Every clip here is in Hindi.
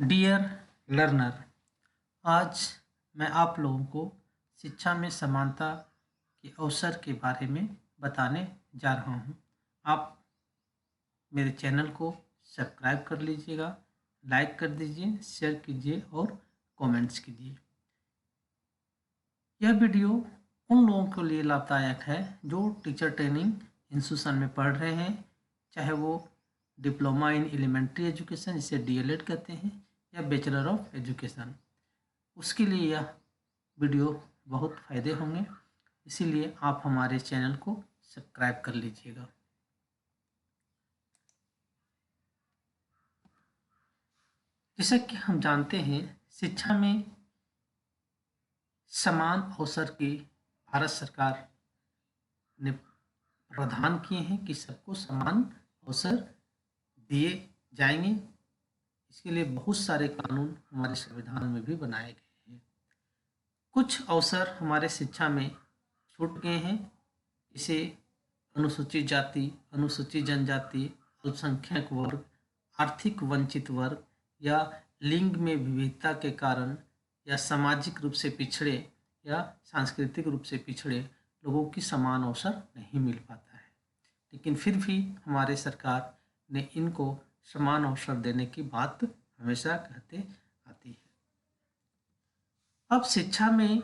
डियर लर्नर, आज मैं आप लोगों को शिक्षा में समानता के अवसर के बारे में बताने जा रहा हूँ। आप मेरे चैनल को सब्सक्राइब कर लीजिएगा, लाइक कर दीजिए, शेयर कीजिए और कमेंट्स कीजिए। यह वीडियो उन लोगों के लिए लाभदायक है जो टीचर ट्रेनिंग इंस्टीट्यूशन में पढ़ रहे हैं, चाहे वो डिप्लोमा इन एलिमेंट्री एजुकेशन जिसे डीएलएड कहते हैं या बैचलर ऑफ एजुकेशन, उसके लिए यह वीडियो बहुत फ़ायदे होंगे। इसीलिए आप हमारे चैनल को सब्सक्राइब कर लीजिएगा। जैसा कि हम जानते हैं, शिक्षा में समान अवसर की भारत सरकार ने प्रावधान किए हैं कि सबको समान अवसर दिए जाएंगे। इसके लिए बहुत सारे कानून हमारे संविधान में भी बनाए गए हैं। कुछ अवसर हमारे शिक्षा में छूट गए हैं, इसे अनुसूचित जाति, अनुसूचित जनजाति, अल्पसंख्यक वर्ग, आर्थिक वंचित वर्ग या लिंग में विविधता के कारण या सामाजिक रूप से पिछड़े या सांस्कृतिक रूप से पिछड़े लोगों की समान अवसर नहीं मिल पाता है, लेकिन फिर भी हमारे सरकार ने इनको समान अवसर देने की बात हमेशा कहते आती है। अब शिक्षा में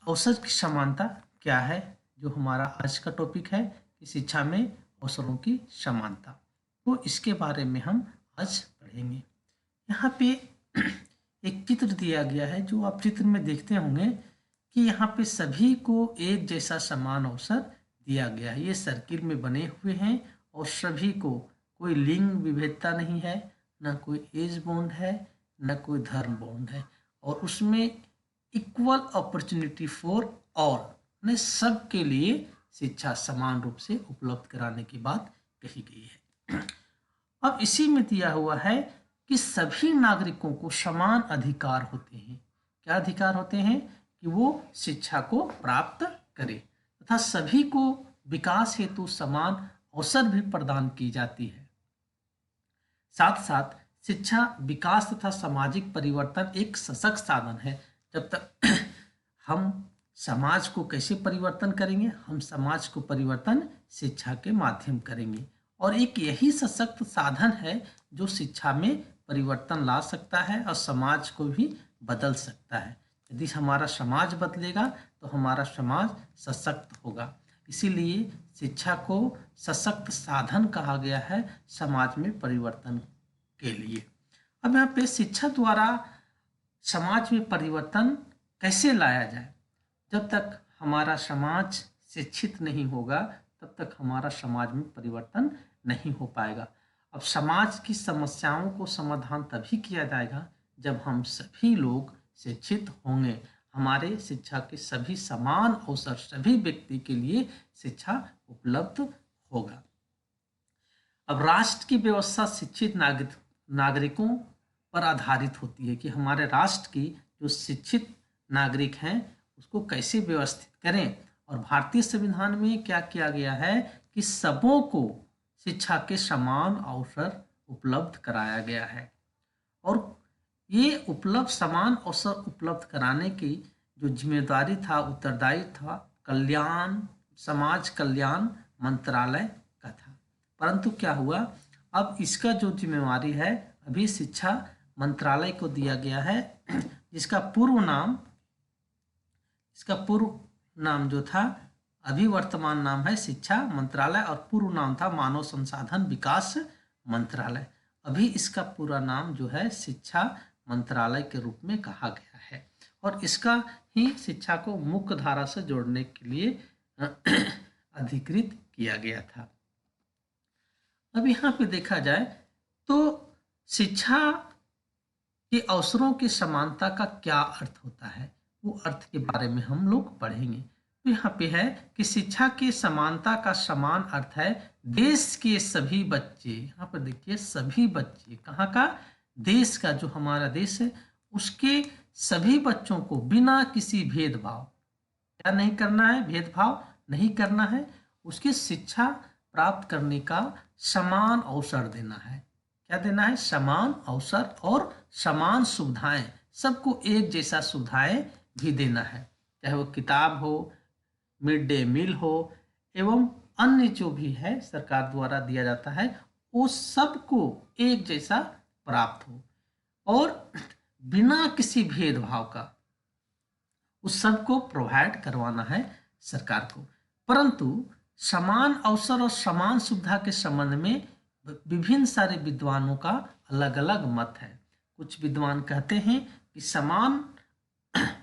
अवसर की समानता क्या है, जो हमारा आज का टॉपिक है कि शिक्षा में अवसरों की समानता, तो इसके बारे में हम आज पढ़ेंगे। यहाँ पे एक चित्र दिया गया है, जो आप चित्र में देखते होंगे कि यहाँ पे सभी को एक जैसा समान अवसर दिया गया है। ये सर्किल में बने हुए हैं और सभी को, कोई लिंग विभेदता नहीं है, न कोई एज बॉन्ड है, न कोई धर्म बॉन्ड है, और उसमें इक्वल अपॉर्चुनिटी फॉर ऑल, ने सब के लिए शिक्षा समान रूप से उपलब्ध कराने की बात कही गई है। अब इसी में दिया हुआ है कि सभी नागरिकों को समान अधिकार होते हैं। क्या अधिकार होते हैं? कि वो शिक्षा को प्राप्त करें तथा सभी को विकास हेतु समान अवसर भी प्रदान की जाती है। साथ साथ शिक्षा विकास तथा सामाजिक परिवर्तन एक सशक्त साधन है। जब तक हम समाज को कैसे परिवर्तन करेंगे? हम समाज को परिवर्तन शिक्षा के माध्यम करेंगे, और एक यही सशक्त साधन है जो शिक्षा में परिवर्तन ला सकता है और समाज को भी बदल सकता है। यदि हमारा समाज बदलेगा तो हमारा समाज सशक्त होगा। इसीलिए शिक्षा को सशक्त साधन कहा गया है समाज में परिवर्तन के लिए। अब यहाँ पे शिक्षा द्वारा समाज में परिवर्तन कैसे लाया जाए? जब तक हमारा समाज शिक्षित नहीं होगा तब तक हमारा समाज में परिवर्तन नहीं हो पाएगा। अब समाज की समस्याओं को समाधान तभी किया जाएगा जब हम सभी लोग शिक्षित होंगे। हमारे शिक्षा के सभी समान अवसर, सभी व्यक्ति के लिए शिक्षा उपलब्ध होगा। अब राष्ट्र की व्यवस्था शिक्षित नागरिकों पर आधारित होती है कि हमारे राष्ट्र की जो शिक्षित नागरिक हैं उसको कैसे व्यवस्थित करें। और भारतीय संविधान में क्या किया गया है कि सबों को शिक्षा के समान अवसर उपलब्ध कराया गया है, और ये समान अवसर उपलब्ध कराने की जो जिम्मेदारी था, उत्तरदायित्व था, समाज कल्याण मंत्रालय का था। परंतु क्या हुआ, अब इसका जो जिम्मेवारी है अभी शिक्षा मंत्रालय को दिया गया है, जिसका पूर्व नाम जो था, अभी वर्तमान नाम है शिक्षा मंत्रालय और पूर्व नाम था मानव संसाधन विकास मंत्रालय। अभी इसका पूरा नाम जो है शिक्षा मंत्रालय के रूप में कहा गया है, और इसका ही शिक्षा को मुख्य धारा से जोड़ने के लिए अधिकृत किया गया था। अब यहाँ पे देखा जाए तो शिक्षा के अवसरों की समानता का क्या अर्थ होता है, वो अर्थ के बारे में हम लोग पढ़ेंगे। तो यहाँ पे है कि शिक्षा की समानता का समान अर्थ है देश के सभी बच्चे, यहाँ पर देखिए सभी बच्चे, कहाँ का? देश का, जो हमारा देश है उसके सभी बच्चों को बिना किसी भेदभाव, क्या नहीं करना है? भेदभाव नहीं करना है, उसकी शिक्षा प्राप्त करने का समान अवसर देना है। क्या देना है? समान अवसर और समान सुविधाएं, सबको एक जैसा सुविधाएं भी देना है, चाहे वो किताब हो, मिड डे मील हो, एवं अन्य जो भी है सरकार द्वारा दिया जाता है वो सबको एक जैसा प्राप्त हो और बिना किसी भेदभाव का उस सबको प्रोवाइड करवाना है सरकार को। परंतु समान अवसर और समान सुविधा के संबंध में विभिन्न सारे विद्वानों का अलग अलग मत है। कुछ विद्वान कहते हैं कि समान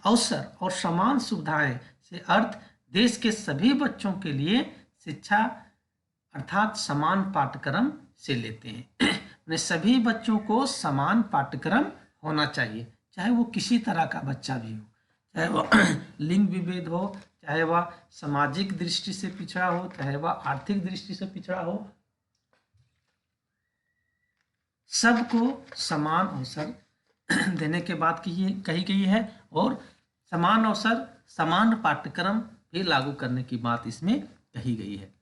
अवसर और समान सुविधाएं से अर्थ देश के सभी बच्चों के लिए शिक्षा अर्थात समान पाठ्यक्रम से लेते हैं। सभी बच्चों को समान पाठ्यक्रम होना चाहिए, चाहे वो किसी तरह का बच्चा भी हो, चाहे वह लिंग विभेद हो, चाहे वह सामाजिक दृष्टि से पिछड़ा हो, चाहे वह आर्थिक दृष्टि से पिछड़ा हो, सबको समान अवसर देने के बाद कही गई है और समान अवसर समान पाठ्यक्रम भी लागू करने की बात इसमें कही गई है।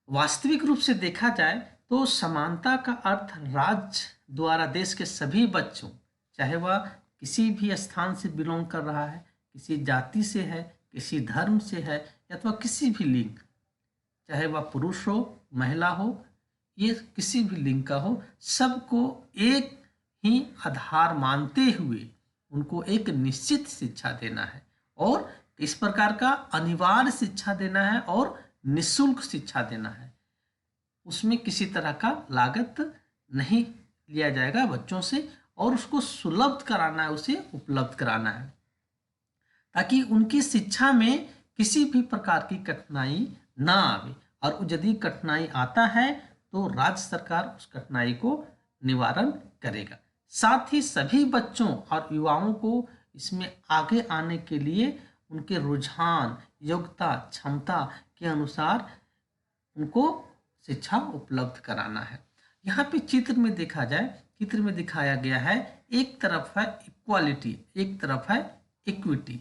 वास्तविक रूप से देखा जाए तो समानता का अर्थ राज्य द्वारा देश के सभी बच्चों, चाहे वह किसी भी स्थान से बिलोंग कर रहा है, किसी जाति से है, किसी धर्म से है, अथवा किसी भी लिंग, चाहे वह पुरुष हो महिला हो, ये किसी भी लिंग का हो, सबको एक ही आधार मानते हुए उनको एक निश्चित शिक्षा देना है और इस प्रकार का अनिवार्य शिक्षा देना है और निःशुल्क शिक्षा देना है। उसमें किसी तरह का लागत नहीं लिया जाएगा बच्चों से और उसको सुलभ कराना है, उसे उपलब्ध कराना है ताकि उनकी शिक्षा में किसी भी प्रकार की कठिनाई ना आवे और यदि कठिनाई आता है तो राज्य सरकार उस कठिनाई को निवारण करेगा। साथ ही सभी बच्चों और युवाओं को इसमें आगे आने के लिए उनके रुझान, योग्यता, क्षमता के अनुसार उनको शिक्षा उपलब्ध कराना है। यहाँ पे चित्र में देखा जाए, चित्र में दिखाया गया है, एक तरफ है इक्वालिटी, एक तरफ है इक्विटी,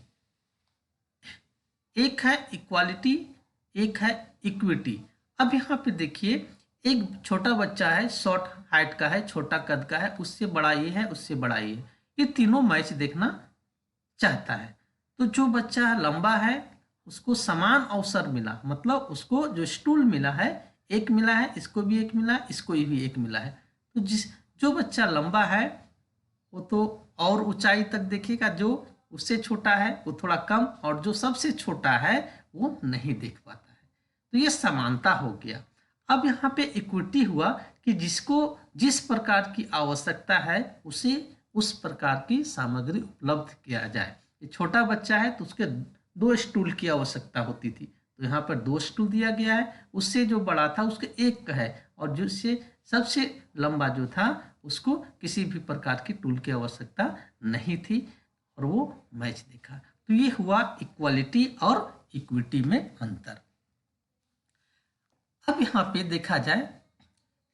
एक है इक्वालिटी, एक है इक्विटी। अब यहाँ पे देखिए एक छोटा बच्चा है, शॉर्ट हाइट का है, छोटा कद का है, उससे बड़ा ये है, उससे बड़ा ये है, ये तीनों मैच देखना चाहता है। तो जो बच्चा लंबा है उसको समान अवसर मिला, मतलब उसको जो स्टूल मिला है एक मिला है, इसको भी एक मिला है, इसको भी एक मिला है। तो जो बच्चा लंबा है वो तो और ऊंचाई तक देखेगा, जो उससे छोटा है वो थोड़ा कम, और जो सबसे छोटा है वो नहीं देख पाता है। तो ये समानता हो गया। अब यहाँ पे इक्विटी हुआ कि जिसको जिस प्रकार की आवश्यकता है उसे उस प्रकार की सामग्री उपलब्ध किया जाए। ये छोटा बच्चा है तो उसके 2 स्टूल की आवश्यकता होती थी, तो यहाँ पर 2 स्टूल दिया गया है। उससे जो बड़ा था उसके 1 है, और जिससे सबसे लंबा जो था उसको किसी भी प्रकार की टूल की आवश्यकता नहीं थी और वो मैच देखा। तो ये हुआ इक्वालिटी और इक्विटी में अंतर। अब यहाँ पे देखा जाए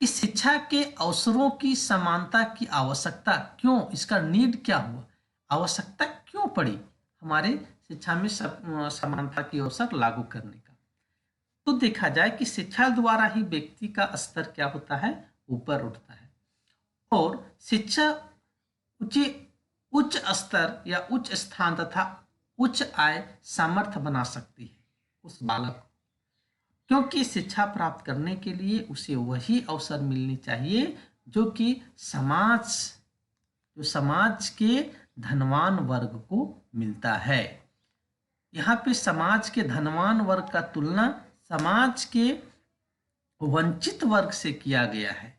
कि शिक्षा के अवसरों की समानता की आवश्यकता क्यों, इसका नीड क्या हुआ, आवश्यकता क्यों पड़ी हमारे शिक्षा में समानता की अवसर लागू करने का। तो देखा जाए कि शिक्षा द्वारा ही व्यक्ति का स्तर क्या होता है, ऊपर उठता है और शिक्षा उच्च स्तर या उच्च स्थान तथा उच्च आय सामर्थ्य बना सकती है उस बालक को, क्योंकि शिक्षा प्राप्त करने के लिए उसे वही अवसर मिलनी चाहिए जो कि समाज के धनवान वर्ग को मिलता है। यहाँ पे समाज के धनवान वर्ग का तुलना समाज के वंचित वर्ग से किया गया है,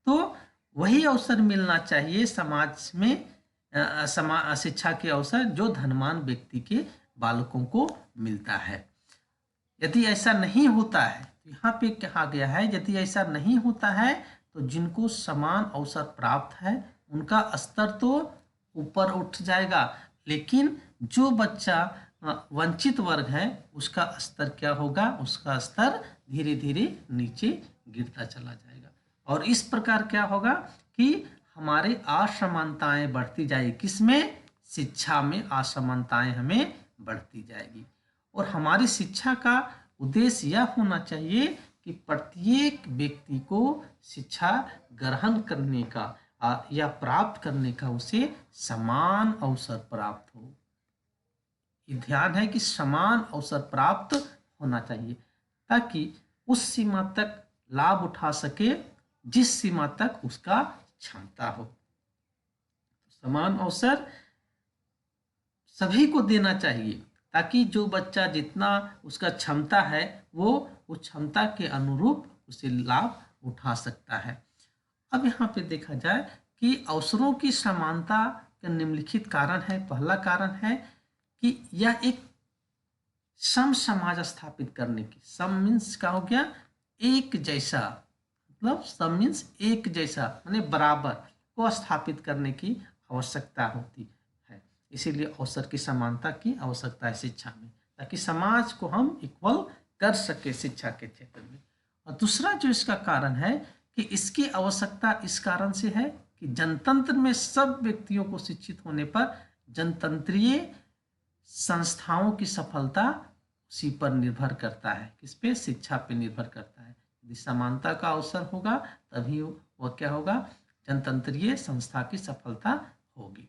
तो वही अवसर मिलना चाहिए समाज में शिक्षा के अवसर जो धनवान व्यक्ति के बालकों को मिलता है। यदि ऐसा नहीं होता है, तो यहाँ पे कहा गया है यदि ऐसा नहीं होता है तो जिनको समान अवसर प्राप्त है उनका स्तर तो ऊपर उठ जाएगा, लेकिन जो बच्चा वंचित वर्ग है उसका स्तर क्या होगा, उसका स्तर धीरे धीरे नीचे गिरता चला जाएगा। और इस प्रकार क्या होगा कि हमारे असमानताएं बढ़ती जाएगी, किसमें, शिक्षा में असमानताएं हमें बढ़ती जाएगी। और हमारी शिक्षा का उद्देश्य यह होना चाहिए कि प्रत्येक व्यक्ति को शिक्षा ग्रहण करने का या प्राप्त करने का उसे समान अवसर प्राप्त हो। ये ध्यान है कि समान अवसर प्राप्त होना चाहिए ताकि उस सीमा तक लाभ उठा सके जिस सीमा तक उसका क्षमता हो। समान अवसर सभी को देना चाहिए ताकि जो बच्चा जितना उसका क्षमता है वो उस क्षमता के अनुरूप उसे लाभ उठा सकता है। अब यहाँ पे देखा जाए कि अवसरों की समानता का निम्नलिखित कारण है। पहला कारण है कि यह एक सम समाज स्थापित करने की, सम मीन्स क्या हो गया, एक जैसा, मतलब सम मीन्स एक जैसा माने बराबर को स्थापित करने की आवश्यकता होती है। इसीलिए अवसर की समानता की आवश्यकता है शिक्षा में, ताकि समाज को हम इक्वल कर सके शिक्षा के क्षेत्र में। और दूसरा जो इसका कारण है कि इसकी आवश्यकता इस कारण से है कि जनतंत्र में सब व्यक्तियों को शिक्षित होने पर जनतंत्रीय संस्थाओं की सफलता उसी पर निर्भर करता है। किस पे? शिक्षा पे निर्भर करता है। यदि समानता का अवसर होगा तभी वह क्या होगा, जनतंत्रीय संस्था की सफलता होगी।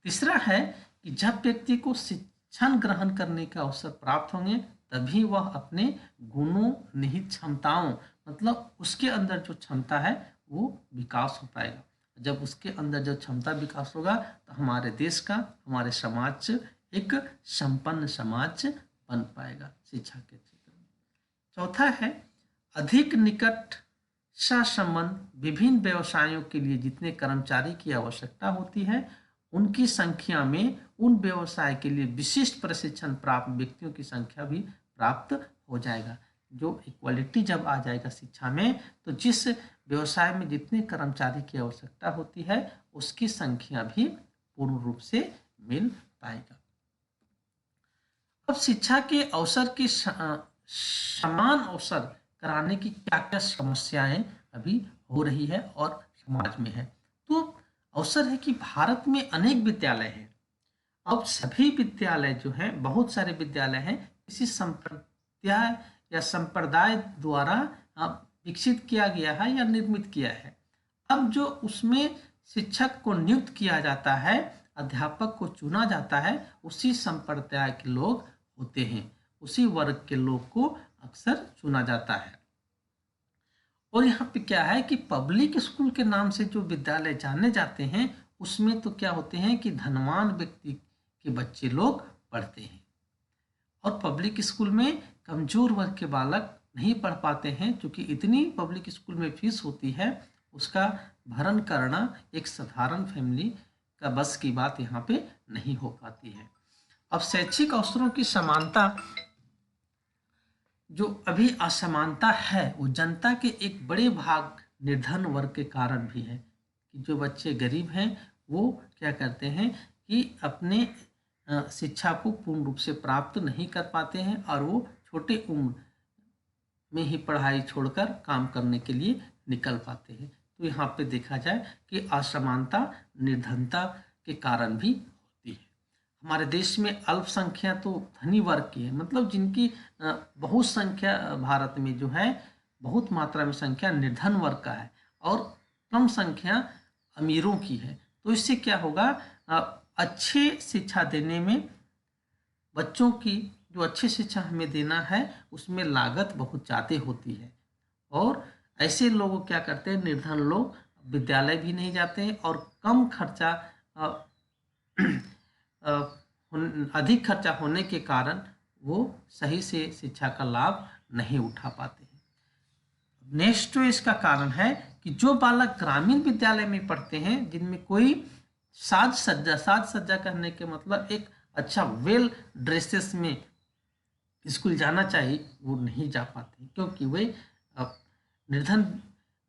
तीसरा है कि जब व्यक्ति को शिक्षण ग्रहण करने का अवसर प्राप्त होंगे तभी वह अपने गुणों, निहित क्षमताओं, मतलब उसके अंदर जो क्षमता है वो विकास हो पाएगा। जब उसके अंदर जो क्षमता विकास होगा तो हमारे देश का, हमारे समाज एक संपन्न समाज बन पाएगा शिक्षा के क्षेत्र में। चौथा है अधिक निकट सहसंबंध। विभिन्न व्यवसायों के लिए जितने कर्मचारी की आवश्यकता होती है उनकी संख्या में उन व्यवसाय के लिए विशिष्ट प्रशिक्षण प्राप्त व्यक्तियों की संख्या भी प्राप्त हो जाएगा। जो इक्वालिटी जब आ जाएगा शिक्षा में तो जिस व्यवसाय में जितने कर्मचारी की आवश्यकता होती है उसकी संख्या भी पूर्ण रूप से मिल पाएगा। अब शिक्षा के अवसर के समान अवसर कराने की क्या क्या समस्याएं अभी हो रही है और समाज में है। तो अवसर है कि भारत में अनेक विद्यालय हैं। अब सभी विद्यालय जो हैं, बहुत सारे विद्यालय हैं, किसी संप्रदाय या संप्रदाय द्वारा विकसित किया गया है या निर्मित किया है। अब जो उसमें शिक्षक को नियुक्त किया जाता है, अध्यापक को चुना जाता है, उसी संप्रदाय के लोग होते हैं, उसी वर्ग के लोग को अक्सर चुना जाता है। और यहाँ पे क्या है कि पब्लिक स्कूल के नाम से जो विद्यालय जाने जाते हैं उसमें तो क्या होते हैं कि धनवान व्यक्ति के बच्चे लोग पढ़ते हैं और पब्लिक स्कूल में कमजोर वर्ग के बालक नहीं पढ़ पाते हैं, क्योंकि इतनी पब्लिक स्कूल में फीस होती है, उसका भरण करना एक साधारण फैमिली का बस की बात यहाँ पे नहीं हो पाती है। अब शैक्षिक अवसरों की समानता, जो अभी असमानता है वो जनता के एक बड़े भाग निर्धन वर्ग के कारण भी है कि जो बच्चे गरीब हैं वो क्या करते हैं कि अपने शिक्षा को पूर्ण रूप से प्राप्त नहीं कर पाते हैं और वो छोटे उम्र में ही पढ़ाई छोड़कर काम करने के लिए निकल पाते हैं। तो यहाँ पे देखा जाए कि असमानता निर्धनता के कारण भी होती है। हमारे देश में अल्पसंख्या तो धनी वर्ग की है, मतलब जिनकी बहुत संख्या भारत में जो है बहुत मात्रा में संख्या निर्धन वर्ग का है और कम संख्या अमीरों की है। तो इससे क्या होगा, अच्छे शिक्षा देने में बच्चों की जो अच्छी शिक्षा हमें देना है उसमें लागत बहुत ज़्यादा होती है और ऐसे लोग क्या करते हैं, निर्धन लोग विद्यालय भी नहीं जाते हैं और कम खर्चा अधिक खर्चा होने के कारण वो सही से शिक्षा का लाभ नहीं उठा पाते हैं। नेक्स्ट जो इसका कारण है कि जो बालक ग्रामीण विद्यालय में पढ़ते हैं जिनमें कोई साज सज्जा करने के मतलब एक अच्छा वेल ड्रेसेस में स्कूल जाना चाहिए, वो नहीं जा पाते क्योंकि वे निर्धन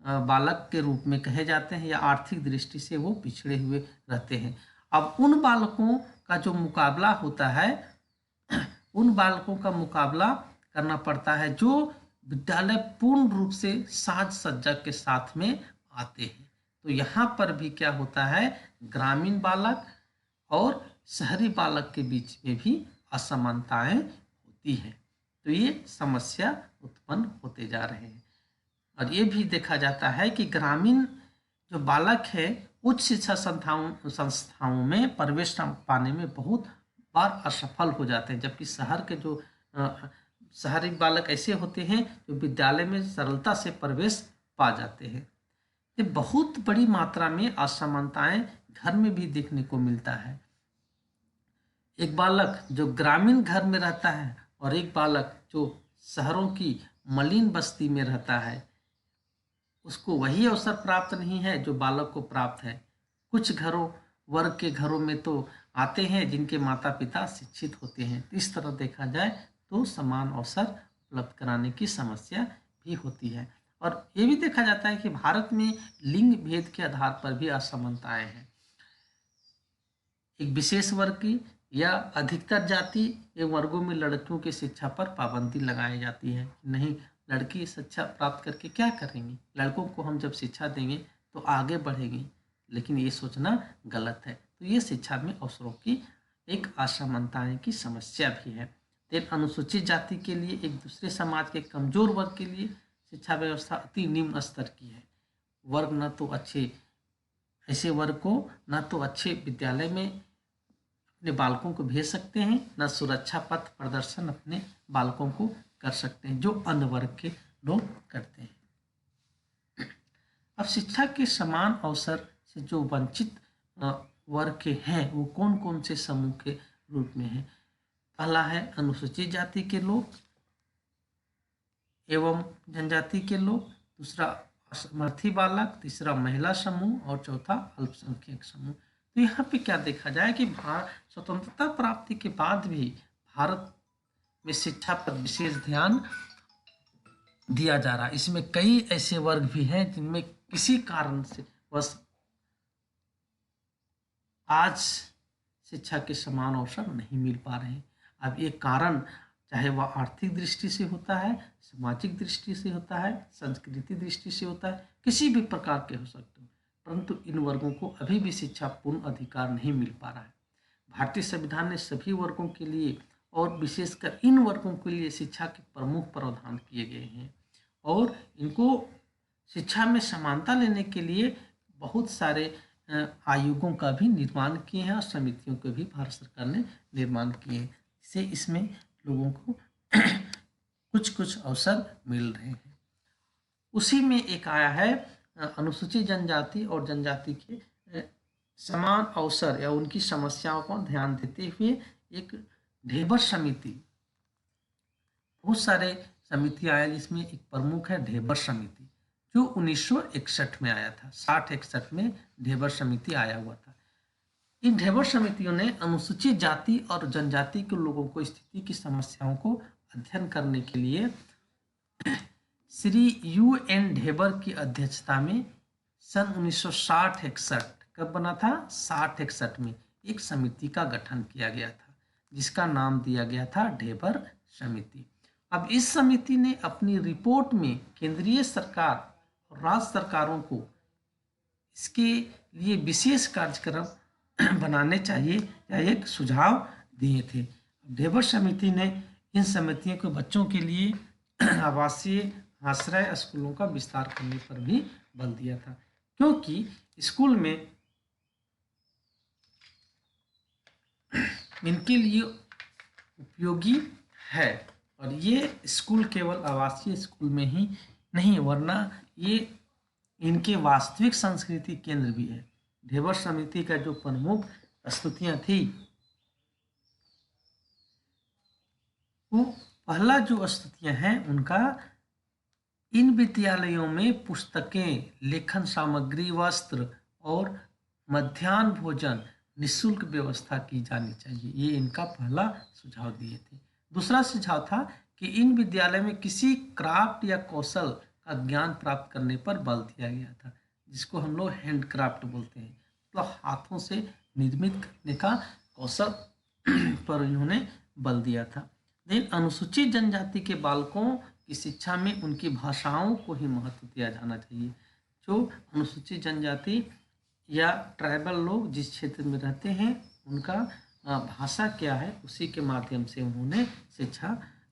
बालक के रूप में कहे जाते हैं या आर्थिक दृष्टि से वो पिछड़े हुए रहते हैं। अब उन बालकों का जो मुकाबला होता है, उन बालकों का मुकाबला करना पड़ता है जो विद्यालय पूर्ण रूप से साज सज्जा के साथ में आते हैं। तो यहाँ पर भी क्या होता है, ग्रामीण बालक और शहरी बालक के बीच में भी असमानताएं होती हैं। तो ये समस्या उत्पन्न होते जा रहे हैं। और ये भी देखा जाता है कि ग्रामीण जो बालक है उच्च शिक्षा संस्थाओं में प्रवेश पाने में बहुत बार असफल हो जाते हैं, जबकि शहर के जो शहरी बालक ऐसे होते हैं जो विद्यालय में सरलता से प्रवेश पा जाते हैं। ये बहुत बड़ी मात्रा में असमानताएं घर में भी देखने को मिलता है। एक बालक जो ग्रामीण घर में रहता है और एक बालक जो शहरों की मलिन बस्ती में रहता है, उसको वही अवसर प्राप्त नहीं है जो बालक को प्राप्त है। कुछ वर्ग के घरों में तो आते हैं जिनके माता पिता शिक्षित होते हैं। इस तरह देखा जाए तो समान अवसर उपलब्ध कराने की समस्या भी होती है। और ये भी देखा जाता है कि भारत में लिंग भेद के आधार पर भी असमानताएं हैं। एक विशेष वर्ग की या अधिकतर जाति एवं वर्गों में लड़कियों की शिक्षा पर पाबंदी लगाई जाती है। नहीं, लड़की शिक्षा प्राप्त करके क्या करेंगी, लड़कों को हम जब शिक्षा देंगे तो आगे बढ़ेंगी, लेकिन ये सोचना गलत है। तो ये शिक्षा में अवसरों की एक असमानताएं की समस्या भी है। फिर अनुसूचित जाति के लिए एक दूसरे समाज के कमजोर वर्ग के लिए शिक्षा व्यवस्था अति निम्न स्तर की है। वर्ग न तो अच्छे ऐसे वर्ग को न तो अच्छे विद्यालय में अपने बालकों को भेज सकते हैं, न सुरक्षा पथ प्रदर्शन अपने बालकों को कर सकते हैं, जो अन्य वर्ग के लोग करते हैं। अब शिक्षा के समान अवसर से जो वंचित वर्ग के हैं वो कौन कौन से समूह के रूप में हैं? पहला है अनुसूचित जाति के लोग एवं जनजाति के लोग, दूसरा असमर्थी बालक, तीसरा महिला समूह और चौथा अल्पसंख्यक समूह। तो यहाँ पे क्या देखा जाए कि स्वतंत्रता प्राप्ति के बाद भी भारत में शिक्षा पर विशेष ध्यान दिया जा रहा है। इसमें कई ऐसे वर्ग भी हैं जिनमें किसी कारण से बस आज शिक्षा के समान अवसर नहीं मिल पा रहे हैं। अब ये कारण चाहे वह आर्थिक दृष्टि से होता है, सामाजिक दृष्टि से होता है, संस्कृति दृष्टि से होता है, किसी भी प्रकार के हो सकते हैं, परंतु इन वर्गों को अभी भी शिक्षा पूर्ण अधिकार नहीं मिल पा रहा है। भारतीय संविधान ने सभी वर्गों के लिए और विशेषकर इन वर्गों के लिए शिक्षा के प्रमुख प्रावधान किए गए हैं और इनको शिक्षा में समानता लेने के लिए बहुत सारे आयोगों का भी निर्माण किए हैं और समितियों के भी भारत सरकार ने निर्माण किए हैं, जिससे इसमें लोगों को कुछ कुछ अवसर मिल रहे हैं। उसी में एक आया है अनुसूचित जनजाति और जनजाति के समान अवसर या उनकी समस्याओं पर ध्यान देते हुए एक ढेबर समिति। बहुत सारे समिति आया जिसमें एक प्रमुख है ढेबर समिति, जो 1961 में आया था। 60-61 में ढेबर समिति आया हुआ था। इन ढेबर समितियों ने अनुसूचित जाति और जनजाति के लोगों को स्थिति की समस्याओं को अध्ययन करने के लिए श्री UN ढेबर की अध्यक्षता में सन 1960-61 कब बना था? 60-61 में एक समिति का गठन किया गया था, जिसका नाम दिया गया था ढेबर समिति। अब इस समिति ने अपनी रिपोर्ट में केंद्रीय सरकार और राज्य सरकारों को इसके लिए विशेष कार्यक्रम बनाने चाहिए या एक सुझाव दिए थे। ढेबर समिति ने इन समितियों को बच्चों के लिए आवासीय आश्रय स्कूलों का विस्तार करने पर भी बल दिया था, क्योंकि स्कूल में इनके लिए उपयोगी है और ये स्कूल केवल आवासीय स्कूल में ही नहीं वरना ये इनके वास्तविक संस्कृति केंद्र भी है। ढेबर समिति का जो प्रमुख प्रस्तुतियां थी वो पहला जो प्रस्तुतियां हैं उनका इन विद्यालयों में पुस्तकें, लेखन सामग्री, वस्त्र और मध्याह्न भोजन निःशुल्क व्यवस्था की जानी चाहिए। ये इनका पहला सुझाव दिए थे। दूसरा सुझाव था कि इन विद्यालय में किसी क्राफ्ट या कौशल का ज्ञान प्राप्त करने पर बल दिया गया था, जिसको हम लोग हैंड क्राफ्ट बोलते हैं, मतलब हाथों से निर्मित करने का कौशल पर इन्होंने बल दिया था। लेकिन अनुसूचित जनजाति के बालकों की शिक्षा में उनकी भाषाओं को ही महत्व दिया जाना चाहिए। जो अनुसूचित जनजाति या ट्राइबल लोग जिस क्षेत्र में रहते हैं उनका भाषा क्या है उसी के माध्यम से उन्होंने शिक्षा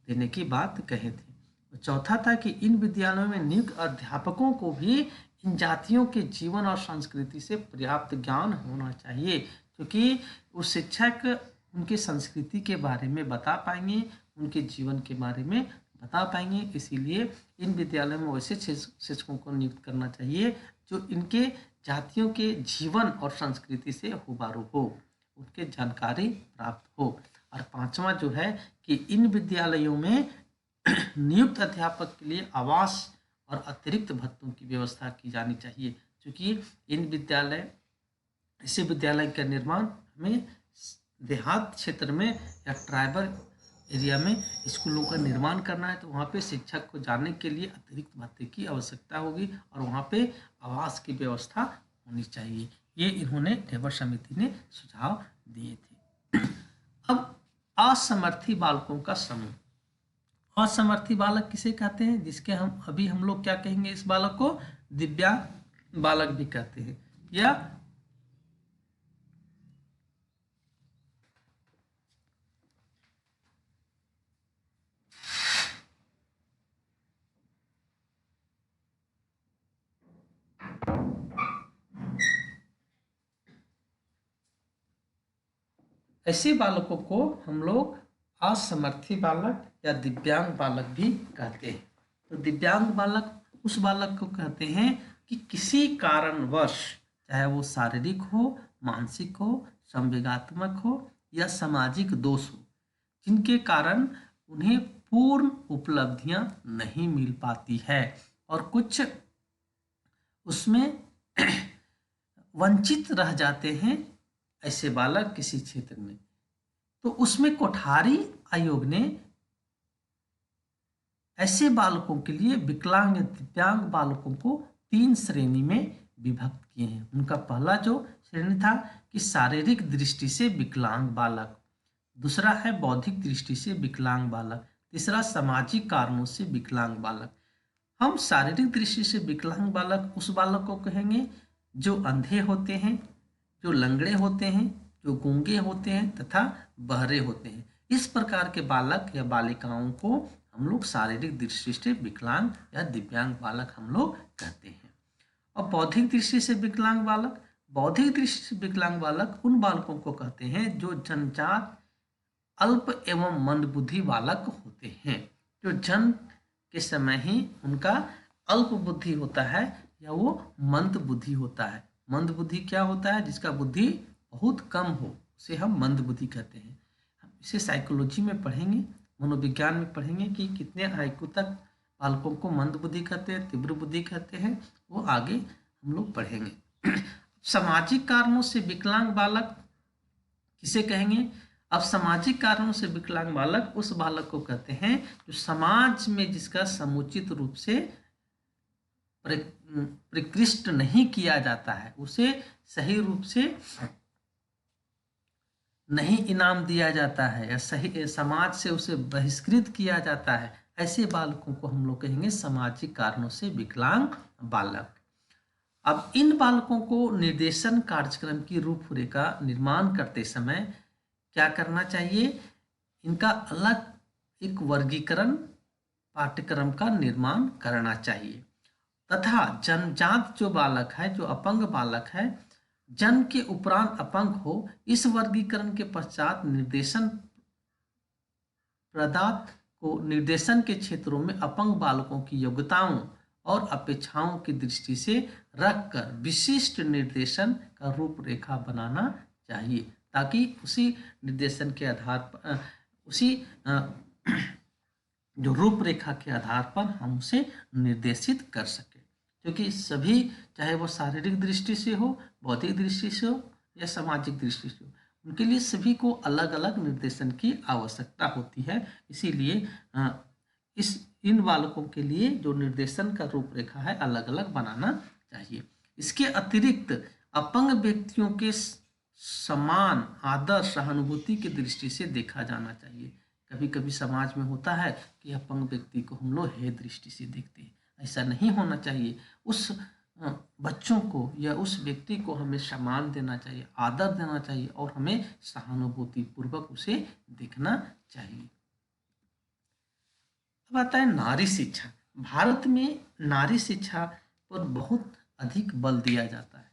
देने की बात कहे थे। चौथा था कि इन विद्यालयों में नियुक्त अध्यापकों को भी इन जातियों के जीवन और संस्कृति से पर्याप्त ज्ञान होना चाहिए, क्योंकि उस शिक्षक उनकी संस्कृति के बारे में बता पाएंगे, उनके जीवन के बारे में बता पाएंगे। इसीलिए इन विद्यालयों में वैसे शिक्षकों को नियुक्त करना चाहिए जो इनके जातियों के जीवन और संस्कृति से रूबरू हो, उनके जानकारी प्राप्त हो। और पांचवा जो है कि इन विद्यालयों में नियुक्त अध्यापक के लिए आवास और अतिरिक्त भत्तों की व्यवस्था की जानी चाहिए, क्योंकि इन विद्यालय ऐसे विद्यालय का निर्माण हमें देहात क्षेत्र में या ट्राइबल एरिया में स्कूलों का निर्माण करना है, तो वहाँ पे शिक्षक को जाने के लिए अतिरिक्त भत्ते की आवश्यकता होगी और वहाँ पे आवास की व्यवस्था होनी चाहिए। ये इन्होंने लेबर समिति ने सुझाव दिए थे। अब असमर्थी बालकों का समूह। असमर्थी बालक किसे कहते हैं? जिसके हम लोग क्या कहेंगे, इस बालक को दिव्यांग बालक भी कहते हैं। या ऐसे बालकों को हम लोग असमर्थी बालक या दिव्यांग बालक भी कहते हैं। तो दिव्यांग बालक उस बालक को कहते हैं कि किसी कारणवश, चाहे वो शारीरिक हो, मानसिक हो, संवेगात्मक हो या सामाजिक दोष हो, जिनके कारण उन्हें पूर्ण उपलब्धियां नहीं मिल पाती है और कुछ उसमें वंचित रह जाते हैं ऐसे बालक किसी क्षेत्र में, तो उसमें कोठारी आयोग ने ऐसे बालकों के लिए विकलांग दिव्यांग बालकों को 3 श्रेणी में विभक्त किए हैं। उनका पहला जो श्रेणी था कि शारीरिक दृष्टि से विकलांग बालक, दूसरा है बौद्धिक दृष्टि से विकलांग बालक, तीसरा सामाजिक कारणों से विकलांग बालक। हम शारीरिक दृष्टि से विकलांग बालक उस बालक को कहेंगे जो अंधे होते हैं, जो लंगड़े होते हैं, जो गूंगे होते हैं तथा बहरे होते हैं। इस प्रकार के बालक या बालिकाओं को हम लोग शारीरिक दृष्टि से विकलांग या दिव्यांग बालक हम लोग कहते हैं। और बौद्धिक दृष्टि से विकलांग बालक, बौद्धिक दृष्टि से विकलांग बालक उन बालकों को कहते हैं जो जन्मजात अल्प एवं मंदबुद्धि बालक होते हैं, जो जन्म के समय ही उनका अल्प बुद्धि होता है या वो मंद बुद्धि होता है। मंद बुद्धि क्या होता है? जिसका बुद्धि बहुत कम हो, उसे हम मंद बुद्धि कहते हैं। हम इसे साइकोलॉजी में पढ़ेंगे, मनोविज्ञान में पढ़ेंगे कि कितने आयु तक बालकों को मंद बुद्धि कहते हैं, तीव्र बुद्धि कहते हैं, वो आगे हम लोग पढ़ेंगे। सामाजिक कारणों से विकलांग बालक किसे कहेंगे? अब सामाजिक कारणों से विकलांग बालक उस बालक को कहते हैं जो समाज में जिसका समुचित रूप से प्रकृष्ट नहीं किया जाता है, उसे सही रूप से नहीं इनाम दिया जाता है या सही समाज से उसे बहिष्कृत किया जाता है, ऐसे बालकों को हम लोग कहेंगे सामाजिक कारणों से विकलांग बालक। अब इन बालकों को निर्देशन कार्यक्रम की रूपरेखा निर्माण करते समय क्या करना चाहिए? इनका अलग एक वर्गीकरण पाठ्यक्रम का निर्माण करना चाहिए तथा जन्मजात जो बालक है, जो अपंग बालक है, जन्म के उपरांत अपंग हो, इस वर्गीकरण के पश्चात निर्देशन प्रदाता को निर्देशन के क्षेत्रों में अपंग बालकों की योग्यताओं और अपेक्षाओं की दृष्टि से रखकर विशिष्ट निर्देशन का रूपरेखा बनाना चाहिए, ताकि उसी निर्देशन के आधार पर उसी जो रूपरेखा के आधार पर हम उसे निर्देशित कर सकें। क्योंकि सभी, चाहे वो शारीरिक दृष्टि से हो, बौद्धिक दृष्टि से हो या सामाजिक दृष्टि से हो, उनके लिए सभी को अलग अलग निर्देशन की आवश्यकता होती है। इसीलिए इन बालकों के लिए जो निर्देशन का रूपरेखा है अलग अलग बनाना चाहिए। इसके अतिरिक्त अपंग व्यक्तियों के समान आदर सहानुभूति की दृष्टि से देखा जाना चाहिए। कभी कभी समाज में होता है कि अपंग व्यक्ति को हम लोग हे दृष्टि से देखते हैं, ऐसा नहीं होना चाहिए। उस बच्चों को या उस व्यक्ति को हमें सम्मान देना चाहिए, आदर देना चाहिए और हमें सहानुभूति पूर्वक उसे देखना चाहिए। अब आता है नारी शिक्षा। भारत में नारी शिक्षा पर बहुत अधिक बल दिया जाता है,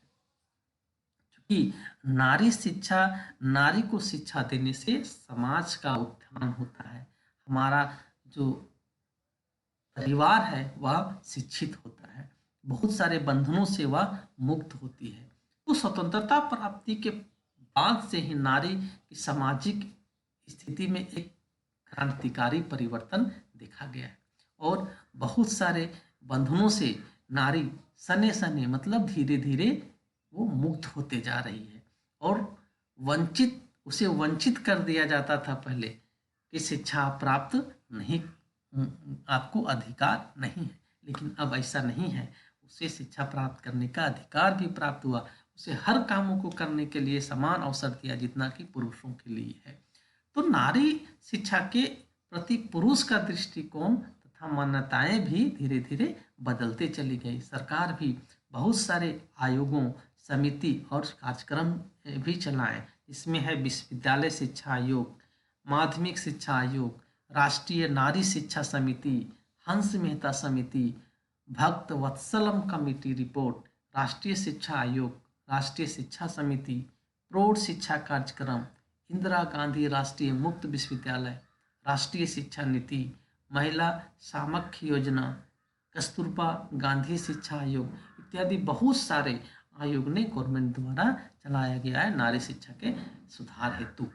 क्योंकि नारी शिक्षा, नारी को शिक्षा देने से समाज का उत्थान होता है। हमारा जो परिवार है वह शिक्षित होता है, बहुत सारे बंधनों से वह मुक्त होती है। तो स्वतंत्रता प्राप्ति के बाद से ही नारी की सामाजिक स्थिति में एक क्रांतिकारी परिवर्तन देखा गया है, और बहुत सारे बंधनों से नारी सने सने मतलब धीरे धीरे वो मुक्त होते जा रही है। और वंचित उसे वंचित कर दिया जाता था पहले कि शिक्षा प्राप्त नहीं, आपको अधिकार नहीं है, लेकिन अब ऐसा नहीं है। उसे शिक्षा प्राप्त करने का अधिकार भी प्राप्त हुआ, उसे हर कामों को करने के लिए समान अवसर दिया जितना कि पुरुषों के लिए है। तो नारी शिक्षा के प्रति पुरुष का दृष्टिकोण तथा मान्यताएं भी धीरे धीरे बदलते चली गई। सरकार भी बहुत सारे आयोगों, समिति और कार्यक्रम भी चलाए। इसमें है विश्वविद्यालय शिक्षा आयोग, माध्यमिक शिक्षा आयोग, राष्ट्रीय नारी शिक्षा समिति, हंस मेहता समिति, भक्त वत्सलम कमेटी रिपोर्ट, राष्ट्रीय शिक्षा आयोग, राष्ट्रीय शिक्षा समिति, प्रौढ़ शिक्षा कार्यक्रम, इंदिरा गांधी राष्ट्रीय मुक्त विश्वविद्यालय, राष्ट्रीय शिक्षा नीति, महिला सामर्थ्य योजना, कस्तूरबा गांधी शिक्षा आयोग इत्यादि बहुत सारे आयोग ने गवर्नमेंट द्वारा चलाया गया है नारी शिक्षा के सुधार हेतु।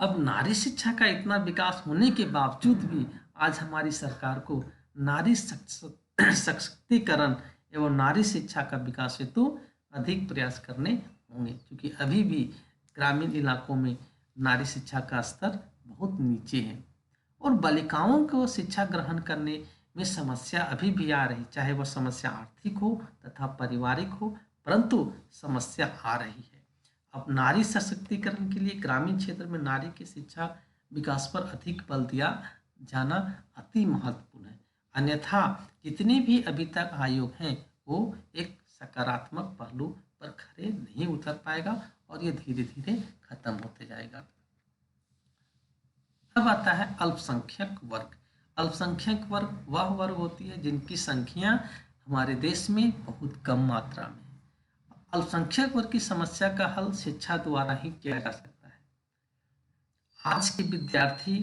अब नारी शिक्षा का इतना विकास होने के बावजूद भी आज हमारी सरकार को नारी सशक्तिकरण एवं नारी शिक्षा का विकास हेतु अधिक प्रयास करने होंगे, क्योंकि अभी भी ग्रामीण इलाकों में नारी शिक्षा का स्तर बहुत नीचे है और बालिकाओं को शिक्षा ग्रहण करने में समस्या अभी भी आ रही, चाहे वह समस्या आर्थिक हो तथा पारिवारिक हो, परंतु समस्या आ रही है। अब नारी सशक्तिकरण के लिए ग्रामीण क्षेत्र में नारी की शिक्षा विकास पर अधिक बल दिया जाना अति महत्वपूर्ण है, अन्यथा जितने भी अभी तक आयोग हैं वो एक सकारात्मक पहलू पर खरे नहीं उतर पाएगा और ये धीरे धीरे खत्म होते जाएगा। अब आता है अल्पसंख्यक वर्ग। अल्पसंख्यक वर्ग वह वर्ग होती है जिनकी संख्या हमारे देश में बहुत कम मात्रा में है। अल्पसंख्यक वर्ग की समस्या का हल शिक्षा द्वारा ही किया जा सकता है। आज के विद्यार्थी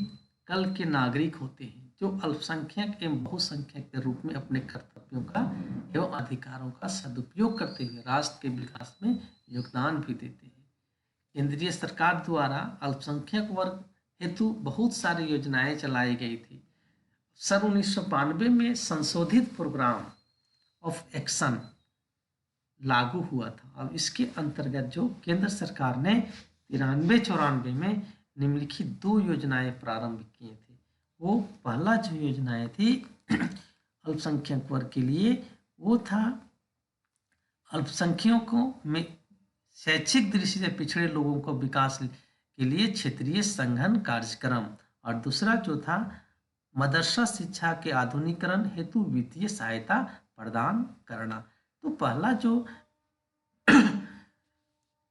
कल के नागरिक होते हैं जो अल्पसंख्यक एवं बहुसंख्यक के रूप में अपने कर्तव्यों का एवं अधिकारों का सदुपयोग करते हुए राष्ट्र के विकास में योगदान भी देते हैं। केंद्रीय सरकार द्वारा अल्पसंख्यक वर्ग हेतु बहुत सारी योजनाएं चलाई गई थी। सन 1992 में संशोधित प्रोग्राम ऑफ एक्शन लागू हुआ था और इसके अंतर्गत जो केंद्र सरकार ने 93-94 में निम्नलिखित 2 योजनाएं प्रारंभ किए थे। वो पहला जो योजनाएं थी अल्पसंख्यक वर्ग के लिए वो था अल्पसंख्यकों में शैक्षिक दृष्टि से पिछड़े लोगों को विकास के लिए क्षेत्रीय संघन कार्यक्रम, और दूसरा जो था मदरसा शिक्षा के आधुनिकीकरण हेतु वित्तीय सहायता प्रदान करना। तो पहला जो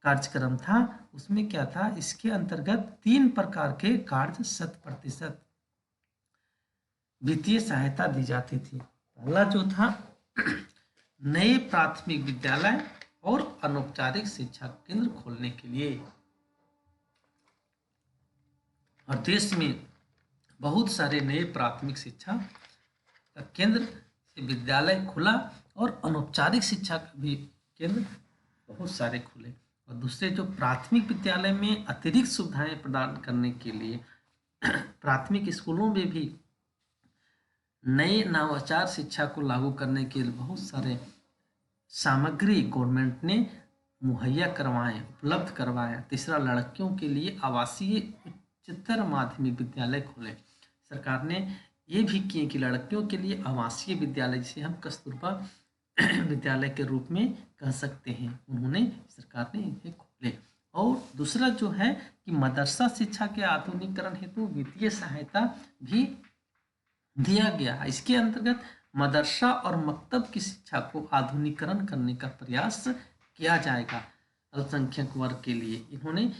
कार्यक्रम था उसमें क्या था, इसके अंतर्गत 3 प्रकार के कार्य 100% वित्तीय सहायता दी जाती थी। पहला जो था नए प्राथमिक विद्यालय और अनौपचारिक शिक्षा केंद्र खोलने के लिए, और देश में बहुत सारे नए प्राथमिक शिक्षा का केंद्र से विद्यालय खुला और अनौपचारिक शिक्षा का भी केंद्र बहुत सारे खुले। और दूसरे जो प्राथमिक विद्यालय में अतिरिक्त सुविधाएं प्रदान करने के लिए प्राथमिक स्कूलों में भी नए नवाचार शिक्षा को लागू करने के लिए बहुत सारे सामग्री गवर्नमेंट ने मुहैया करवाए, उपलब्ध करवाया। तीसरा, लड़कियों के लिए आवासीय उच्चतर माध्यमिक विद्यालय खोले। सरकार ने ये भी किए कि लड़कियों के लिए आवासीय विद्यालय, जिसे हम कस्तूरबा विद्यालय के रूप में कह सकते हैं, उन्होंने सरकार ने इन्हें खोले। और दूसरा जो है कि मदरसा शिक्षा के आधुनिकीकरण हेतु वित्तीय सहायता भी दिया गया। इसके अंतर्गत मदरसा और मकतब की शिक्षा को आधुनिकीकरण करने का प्रयास किया जाएगा अल्पसंख्यक वर्ग के लिए। इन्होंने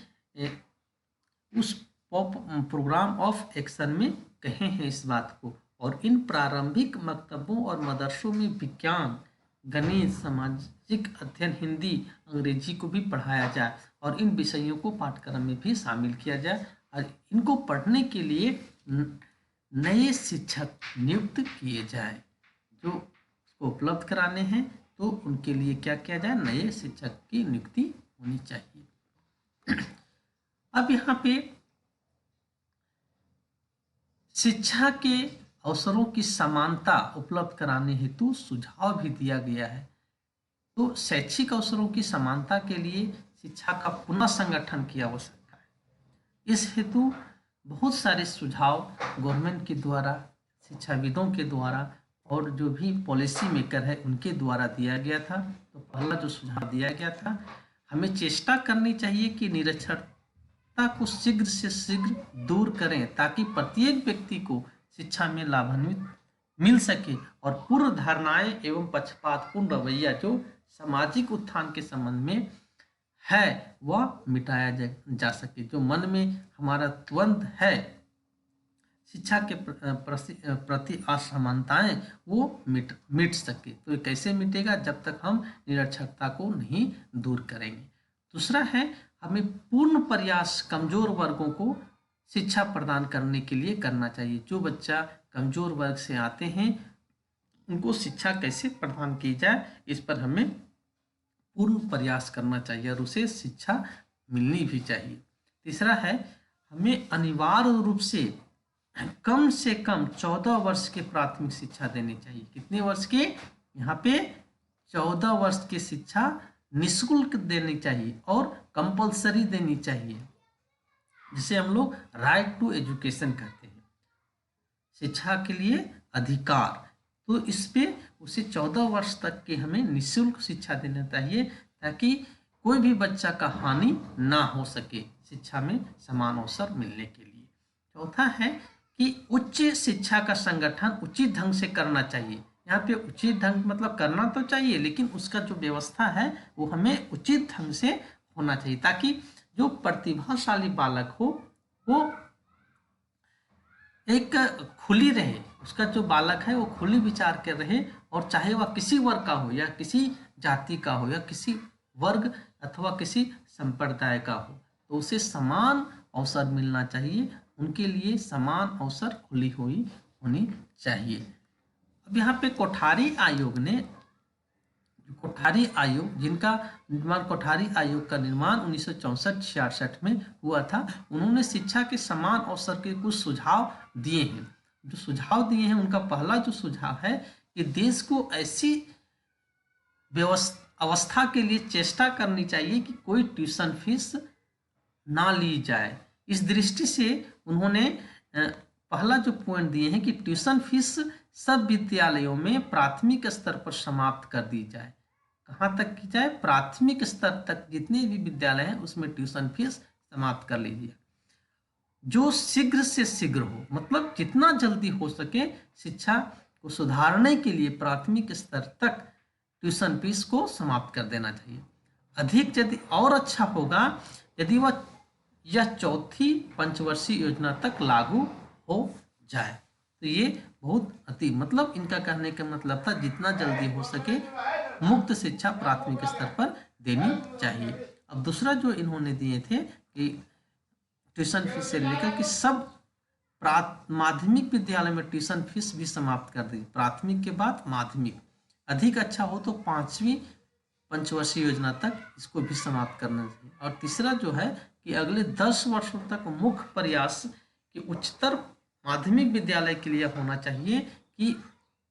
उस प्रोग्राम ऑफ एक्शन में कहे हैं इस बात को, और इन प्रारंभिक मकतबों और मदरसों में विज्ञान, गणित, सामाजिक अध्ययन, हिंदी, अंग्रेजी को भी पढ़ाया जाए और इन विषयों को पाठ्यक्रम में भी शामिल किया जाए और इनको पढ़ने के लिए नए शिक्षक नियुक्त किए जाए। जो उसको उपलब्ध कराने हैं तो उनके लिए क्या किया जाए, नए शिक्षक की नियुक्ति होनी चाहिए। अब यहाँ पे शिक्षा के अवसरों की समानता उपलब्ध कराने हेतु सुझाव भी दिया गया है। तो शैक्षिक अवसरों की समानता के लिए शिक्षा का पुनः संगठन की आवश्यकता है। इस हेतु बहुत सारे सुझाव गवर्नमेंट के द्वारा, शिक्षाविदों के द्वारा और जो भी पॉलिसी मेकर है उनके द्वारा दिया गया था। तो पहला जो सुझाव दिया गया था, हमें चेष्टा करनी चाहिए कि निरक्षरता को शीघ्र से शीघ्र दूर करें ताकि प्रत्येक व्यक्ति को शिक्षा में लाभान्वित मिल सके और पूर्व धारणाएं एवं पक्षपातपूर्ण रवैया जो सामाजिक उत्थान के संबंध में है वह मिटाया जा सके। जो मन में हमारा द्वंद्व है शिक्षा के प्रति असमानताएं वो मिट सके। तो ये कैसे मिटेगा, जब तक हम निरक्षरता को नहीं दूर करेंगे। दूसरा है, हमें पूर्ण प्रयास कमजोर वर्गों को शिक्षा प्रदान करने के लिए करना चाहिए। जो बच्चा कमजोर वर्ग से आते हैं उनको शिक्षा कैसे प्रदान की जाए, इस पर हमें पूर्ण प्रयास करना चाहिए और उसे शिक्षा मिलनी भी चाहिए। तीसरा है, हमें अनिवार्य रूप से कम 14 वर्ष की प्राथमिक शिक्षा देनी चाहिए। कितने वर्ष की, यहाँ पे 14 वर्ष की शिक्षा निःशुल्क देनी चाहिए और कंपलसरी देनी चाहिए, जिसे हम लोग राइट टू एजुकेशन कहते हैं, शिक्षा के लिए अधिकार। तो इस पे उसे 14 वर्ष तक की हमें निःशुल्क शिक्षा देना चाहिए ताकि कोई भी बच्चा का हानि ना हो सके, शिक्षा में समान अवसर मिलने के लिए। चौथा है कि उच्च शिक्षा का संगठन उचित ढंग से करना चाहिए। यहाँ पे उचित ढंग मतलब करना तो चाहिए, लेकिन उसका जो व्यवस्था है वो हमें उचित ढंग से होना चाहिए ताकि जो प्रतिभाशाली बालक हो वो एक खुली रहे, उसका जो बालक है वो खुली विचार कर रहे, और चाहे वह किसी वर्ग का हो या किसी जाति का हो या किसी वर्ग अथवा किसी संप्रदाय का हो, तो उसे समान अवसर मिलना चाहिए, उनके लिए समान अवसर खुली हुई होनी चाहिए। अब यहाँ पे कोठारी आयोग ने, कोठारी आयोग जिनका निर्माण, कोठारी आयोग का निर्माण 1964-66 में हुआ था, उन्होंने शिक्षा के समान अवसर के कुछ सुझाव दिए हैं। जो सुझाव दिए हैं उनका पहला जो सुझाव है कि देश को ऐसी अवस्था के लिए चेष्टा करनी चाहिए कि कोई ट्यूशन फीस ना ली जाए। इस दृष्टि से उन्होंने पहला जो पॉइंट दिए हैं कि ट्यूशन फीस सब विद्यालयों में प्राथमिक स्तर पर समाप्त कर दी जाए। कहाँ तक की जाए, प्राथमिक स्तर तक जितने भी विद्यालय हैं उसमें ट्यूशन फीस समाप्त कर लीजिए। जो शीघ्र से शीघ्र हो, मतलब जितना जल्दी हो सके शिक्षा को सुधारने के लिए प्राथमिक स्तर तक ट्यूशन फीस को समाप्त कर देना चाहिए। अधिक यदि और अच्छा होगा यदि वह यह चौथी पंचवर्षीय योजना तक लागू हो जाए। तो ये बहुत अति, मतलब इनका कहने का मतलब था जितना जल्दी हो सके मुक्त शिक्षा प्राथमिक स्तर पर देनी चाहिए। अब दूसरा जो इन्होंने दिए थे कि ट्यूशन फीस से लेकर कि सब माध्यमिक विद्यालय में ट्यूशन फीस भी समाप्त कर दी, प्राथमिक के बाद माध्यमिक, अधिक अच्छा हो तो 5वीं पंचवर्षीय योजना तक इसको भी समाप्त करना चाहिए। और तीसरा जो है कि अगले 10 वर्षों तक मुख्य प्रयास कि उच्चतर माध्यमिक विद्यालय के लिए होना चाहिए कि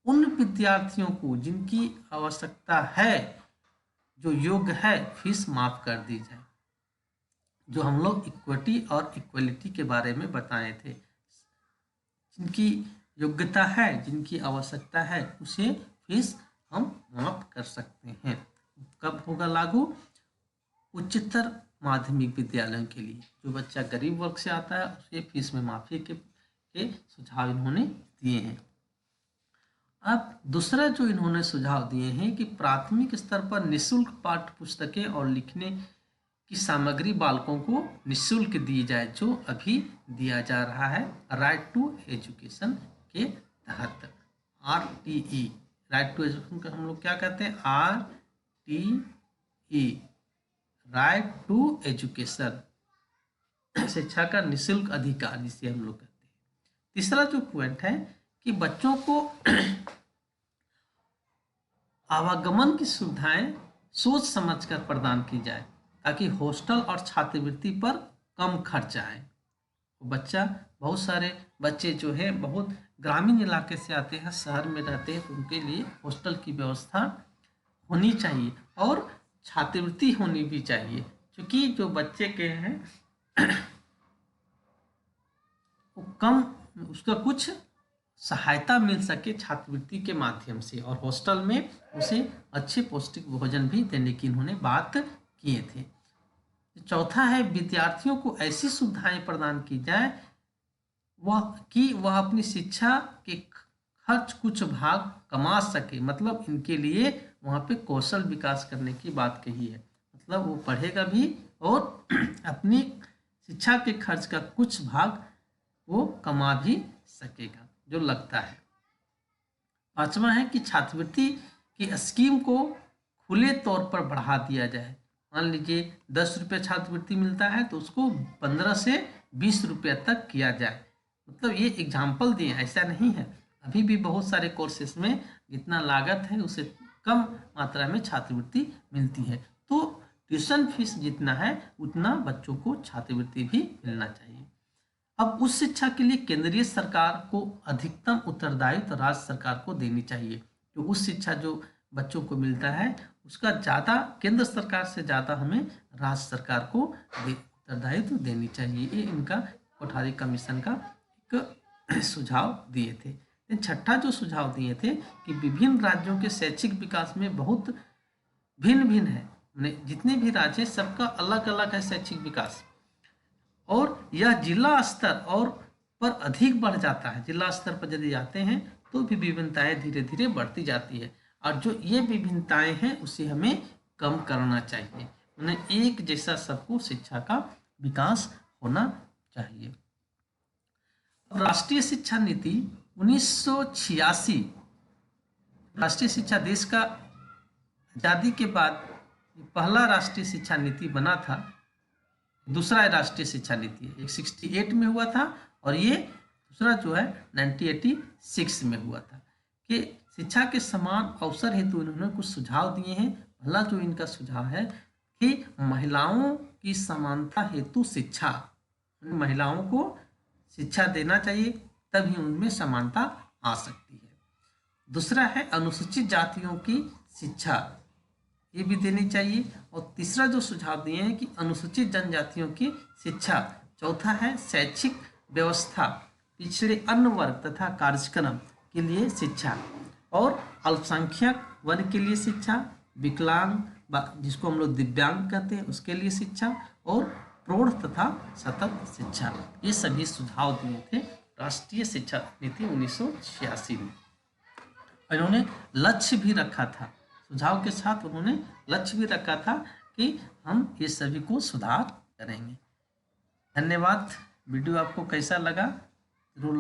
उन विद्यार्थियों को जिनकी आवश्यकता है, जो योग्य है, फीस माफ कर दी जाए। जो हम लोग इक्विटी और इक्वलिटी के बारे में बताए थे, जिनकी योग्यता है, जिनकी आवश्यकता है, उसे फीस हम माफ कर सकते हैं। कब होगा लागू, उच्चतर माध्यमिक विद्यालयों के लिए। जो बच्चा गरीब वर्ग से आता है उसे फीस में माफी के सुझाव इन्होंने दिए हैं। अब दूसरा जो इन्होंने सुझाव दिए हैं कि प्राथमिक स्तर पर निःशुल्क पाठ्य पुस्तकें और लिखने की सामग्री बालकों को निःशुल्क दी जाए, जो अभी दिया जा रहा है राइट टू एजुकेशन के तहत। RTE, राइट टू एजुकेशन का हम लोग क्या कहते हैं, RTE, राइट टू एजुकेशन, शिक्षा का निःशुल्क अधिकार जिसे हम लोग कहते हैं। तीसरा जो पॉइंट है कि बच्चों को आवागमन की सुविधाएं सोच समझकर प्रदान की जाए, ताकि हॉस्टल और छात्रवृत्ति पर कम खर्च आए। बच्चा, बहुत सारे बच्चे जो है बहुत ग्रामीण इलाके से आते हैं, शहर में रहते हैं, तो उनके लिए हॉस्टल की व्यवस्था होनी चाहिए और छात्रवृत्ति होनी भी चाहिए, क्योंकि जो बच्चे के हैं वो कम, उसका कुछ सहायता मिल सके छात्रवृत्ति के माध्यम से, और हॉस्टल में उसे अच्छे पौष्टिक भोजन भी देने की इन्होंने बात किए थे। चौथा है विद्यार्थियों को ऐसी सुविधाएं प्रदान की जाए वह अपनी शिक्षा के खर्च कुछ भाग कमा सके, मतलब इनके लिए वहाँ पे कौशल विकास करने की बात कही है, मतलब वो पढ़ेगा भी और अपनी शिक्षा के खर्च का कुछ भाग वो कमा भी सकेगा, जो लगता है। पांचवा है कि छात्रवृत्ति की स्कीम को खुले तौर पर बढ़ा दिया जाए। मान लीजिए 10 रुपये छात्रवृत्ति मिलता है तो उसको 15 से 20 रुपये तक किया जाए, मतलब ये एग्जाम्पल दिए, ऐसा नहीं है। अभी भी बहुत सारे कोर्सेस में जितना लागत है उससे कम मात्रा में छात्रवृत्ति मिलती है, तो ट्यूशन फीस जितना है उतना बच्चों को छात्रवृत्ति भी मिलना चाहिए। अब उस शिक्षा के लिए केंद्रीय सरकार को अधिकतम उत्तरदायित्व राज्य सरकार को देनी चाहिए। जो उस शिक्षा जो बच्चों को मिलता है उसका ज़्यादा केंद्र सरकार से ज़्यादा हमें राज्य सरकार को उत्तरदायित्व देनी चाहिए। ये इनका कोठारी कमीशन का एक सुझाव दिए थे। छठा जो सुझाव दिए थे कि विभिन्न राज्यों के शैक्षिक विकास में बहुत भिन्न भिन्न है, जितने भी राज्य सबका अलग अलग है शैक्षिक विकास, और यह जिला स्तर और पर अधिक बढ़ जाता है। जिला स्तर पर यदि जाते हैं तो भी विभिन्नताएं धीरे धीरे बढ़ती जाती है, और जो ये विभिन्नताएं हैं उसे हमें कम करना चाहिए। उन्हें एक जैसा सबको शिक्षा का विकास होना चाहिए। राष्ट्रीय शिक्षा नीति 1986, राष्ट्रीय शिक्षा देश का आजादी के बाद पहला राष्ट्रीय शिक्षा नीति बना था। दूसरा राष्ट्रीय शिक्षा नीति है, एक 68 में हुआ था और ये दूसरा जो है 1986 में हुआ था, कि शिक्षा के समान अवसर हेतु इन्होंने कुछ सुझाव दिए हैं। पहला जो इनका सुझाव है कि महिलाओं की समानता हेतु शिक्षा, महिलाओं को शिक्षा देना चाहिए तभी उनमें समानता आ सकती है। दूसरा है अनुसूचित जातियों की शिक्षा, ये भी देनी चाहिए। और तीसरा जो सुझाव दिए हैं कि अनुसूचित जनजातियों की शिक्षा। चौथा है शैक्षिक व्यवस्था, पिछड़े अन्य वर्ग तथा कार्यक्रम के लिए शिक्षा, और अल्पसंख्यक वर्ग के लिए शिक्षा, विकलांग जिसको हम लोग दिव्यांग कहते हैं उसके लिए शिक्षा, और प्रौढ़ तथा सतत शिक्षा। ये सभी सुझाव दिए थे राष्ट्रीय शिक्षा नीति 1986 में। इन्होंने लक्ष्य भी रखा था, सुझाव के साथ उन्होंने लक्ष्य भी रखा था कि हम ये सभी को सुधार करेंगे। धन्यवाद। वीडियो आपको कैसा लगा जरूर